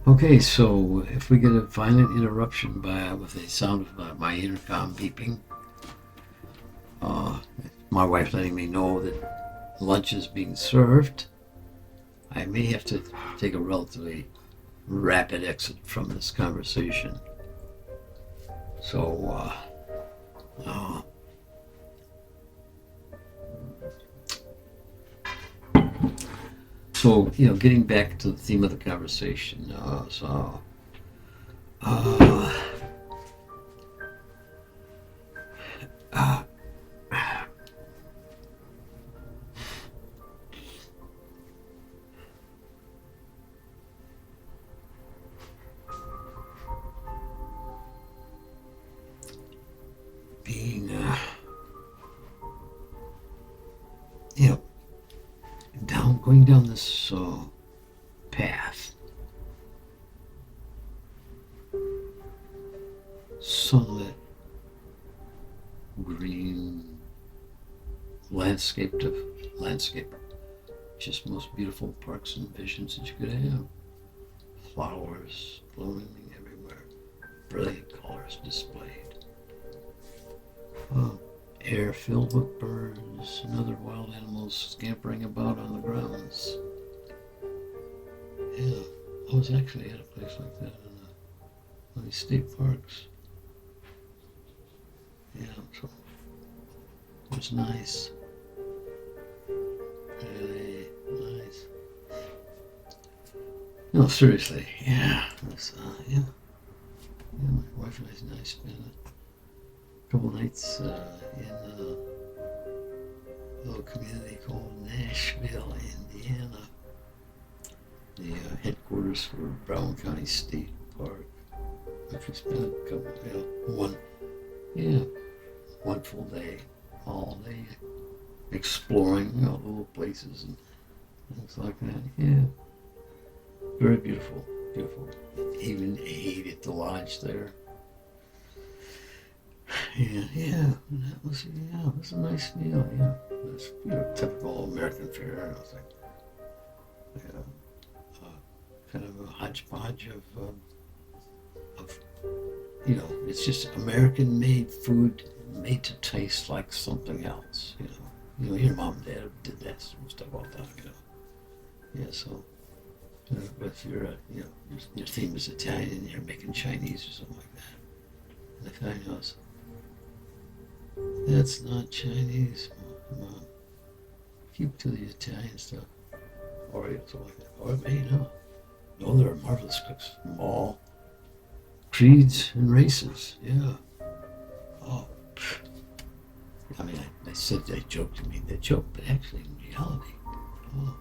Okay, so if we get a violent interruption with a sound of my intercom beeping, uh, my wife letting me know that lunch is being served, I may have to take a relatively rapid exit from this conversation. So, uh, getting back to the theme of the conversation. Uh, uh, being, you know, going down this path, sunlit, green, landscape, just most beautiful parks and visions that you could have. Flowers blooming everywhere, brilliant colors displayed. Air filled with birds and other wild animals scampering about on the grounds. Yeah, I was actually at a place like that in one of these state parks. Yeah, so it was nice. Really nice. No, seriously, yeah. Yeah. Yeah, my wife and I spent a couple nights in a little community called Nashville, Indiana. The headquarters for Brown County State Park, which we spent a couple, one full day, all day exploring, little places and things like that. Yeah, very beautiful, beautiful. Even ate at the lodge there. Yeah, it was a nice meal. Yeah, it was typical American fare. And I was like, kind of a hodgepodge of it's just American-made food made to taste like something else. Your mom and dad did that sort of stuff all the time. Yeah, so. But if your theme is Italian and you're making Chinese or something like that, and the guy knows that's not Chinese, Mom. Keep to the Italian stuff, or something like that. Or no, there are marvelous cooks from all creeds and races. Yeah. Oh, I mean, I said I joked to made that joke, but actually, in reality, oh.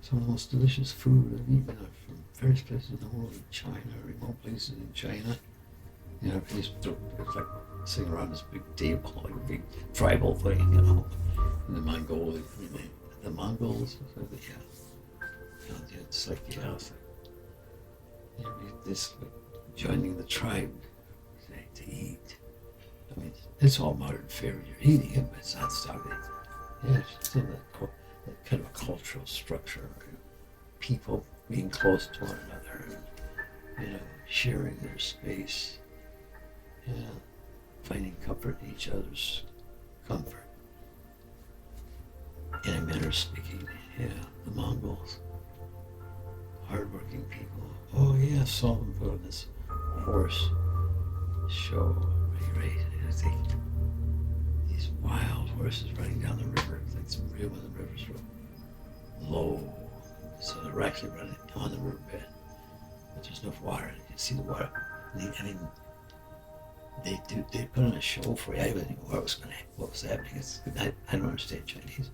Some of the most delicious food I've eaten are from various places in the world, in China, remote places in China. It's like sitting around this big table, like a big tribal thing, in the Mongols, the Mongols, it's like, this joining the tribe to eat. I mean, it's all modern fare. You're eating it, but it's not starving. Yeah, it's still that kind of a cultural structure, people being close to one another, and, sharing their space, finding comfort in each other's comfort. In a manner of speaking, the Mongols, hardworking people. Oh yeah, I saw them put on this horse show, right? I think these wild horses running down the river, like some real when the rivers were low, so they're actually running on the riverbed, but there's no water. You can see the water. They put on a show for you. I didn't know what was happening. I don't understand Chinese.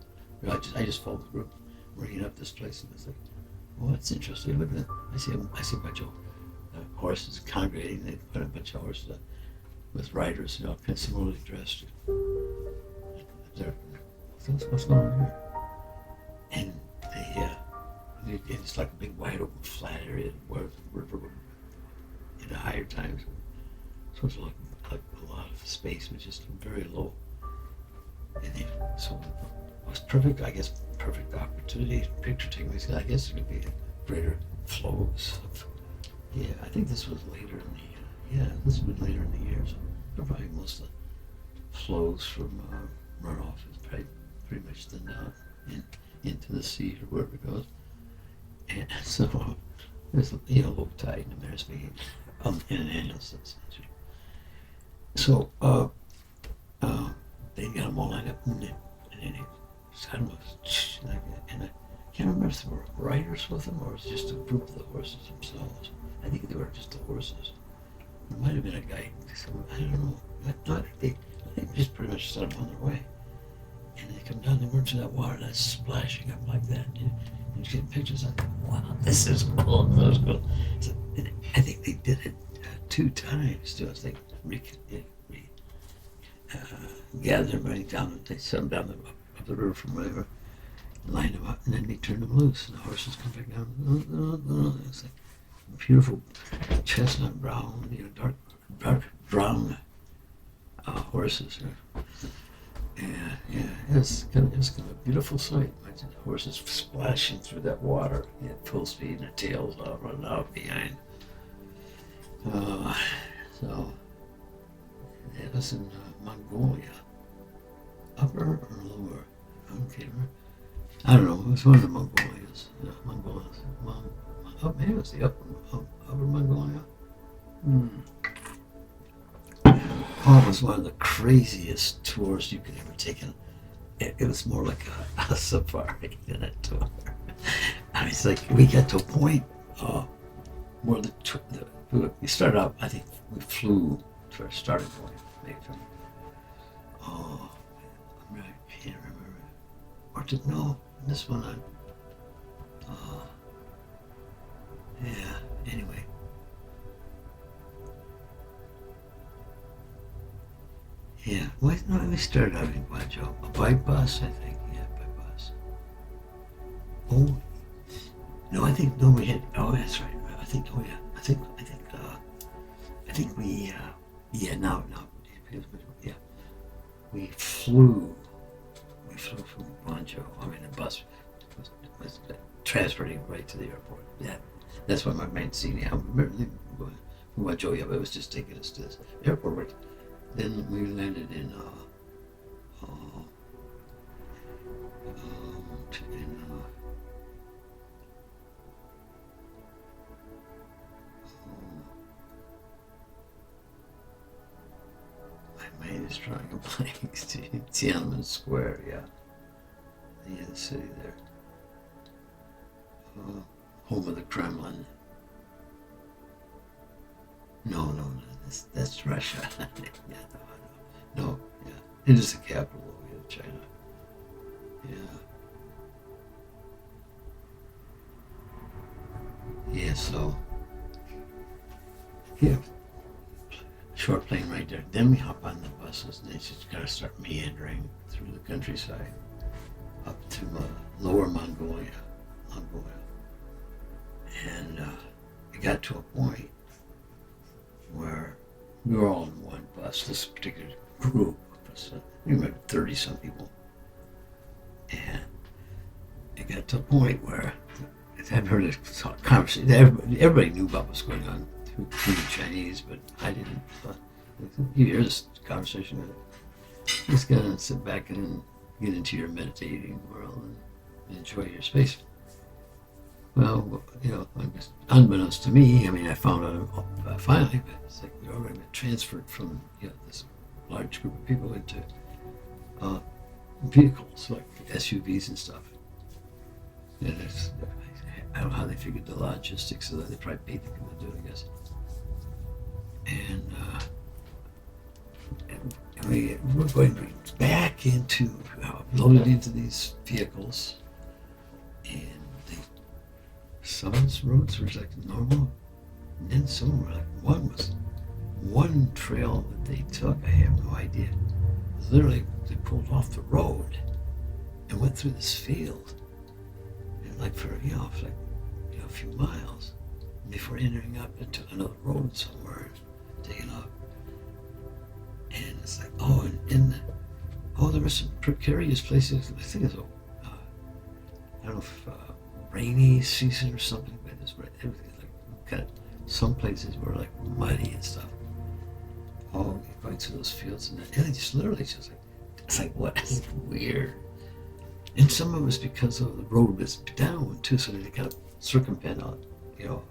I just followed the group, bringing up this place, and it's like, oh, that's interesting. Look at that. I see a bunch of horses congregating. They put a bunch of horses with riders, kind of similarly dressed. What's going on here? And it's like a big wide open flat area where the river would, in the higher times, so it's like a lot of space, but just very low. And so it was perfect, I guess, perfect opportunity, picture taking. I guess it would be a greater flow flows. Yeah, I think this was later in the this was later in the year. So probably most of the flows from runoff is pretty much then down into the sea or wherever it goes. And so there's low tide in the Mares Bay in an annual sense. So they got them all lined up, and then I don't know, and I can't remember if there were riders with them or it was just a group of the horses themselves. I think they were just the horses. There might have been a guide. I don't know. No, they just pretty much set them on their way. And they come down, they went to that water that's splashing up like that. And you're getting pictures. I think, wow, this is cool. That was cool. So, I think they did it 2 times too. I think gathered everybody down, and they set them down up the river from wherever, lined them up, and then they turned them loose, and the horses come back down. It's like beautiful chestnut brown, dark brown horses. Yeah, it's kind of a beautiful sight. Imagine the horses splashing through that water at full speed, and their tails all running out behind. So it was in Mongolia, upper or lower? I don't know. It was one of the Mongolias. Maybe it was the upper Mongolia. Oh, it was one of the craziest tours you could ever take. It was more like a safari than a tour. I mean, it's like we got to a point where we started out. I think we flew to our starting point. Maybe from I can't remember. Or this one anyway. Yeah, we started out in Guangzhou. By bus, I think. Yeah, by bus. Oh, no, I think, no, we had, that's right. I think we, we flew from Guangzhou. I mean, the bus was transporting right to the airport. Yeah, that's what my main scene. I remember from Guangzhou, but it was just taking us to this airport. Right. Then we landed in my mind is drawing a blank. Tiananmen Square, yeah, the city there, home of the Kremlin. No, that's Russia. No, it is the capital of China. Yeah, so, short plane right there. Then we hop on the buses, and they just gotta start meandering through the countryside up to lower Mongolia. And it got to a point where we were all in one bus, this particular group, we were 30-some people. And it got to a point where I've heard a conversation, everybody knew about what's going on through the Chinese, but I didn't. You hear this conversation, just gotta sit back and get into your meditating world and enjoy your space. Well, unbeknownst to me, I mean, I found out finally, but it's like we already been transferred from this large group of people into vehicles like SUVs and stuff. And I don't know how they figured the logistics, so they probably paid the people to do it, I guess. And we're going back into, loaded into these vehicles, and some of those roads were like normal, and then some were like, one trail that they took, I have no idea. Literally, they pulled off the road and went through this field, and for a few miles before entering up into another road somewhere, taking off. And it's like, there were some precarious places. I think it's I don't know if rainy season or something, but is right. Everything's like got some places were like muddy and stuff. Oh, you're going through those fields and that, and it's literally just like, it's like, what? It's weird. And some of it was because of the road was down too, so they got to circumvent on, you know,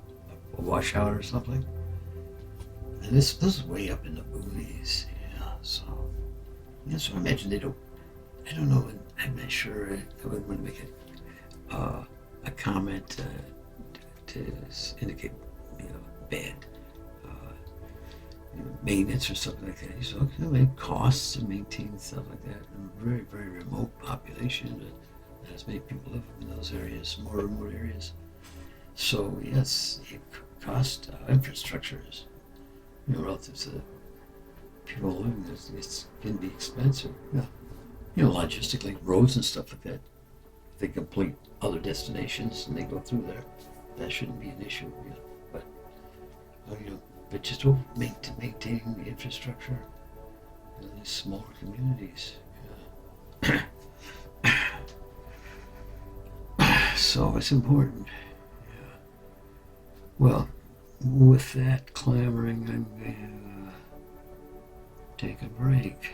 a washout or something. And this is way up in the boonies, yeah. So I imagine they don't. I don't know. I'm not sure. I wouldn't want to make a comment to indicate, you know, bad maintenance or something like that. So it costs to maintain stuff like that. And very, very remote population. Not as many people live in those areas, more remote areas. So yes, it cost infrastructure is, you know, relative to the people living there, it can be expensive. Yeah. You know, logistically, roads and stuff like that. They complete other destinations and they go through there. That shouldn't be an issue, you know. But you know, but just maintaining the infrastructure in these smaller communities. Yeah. So it's important. Yeah. Well, with that clamoring, I'm going to take a break.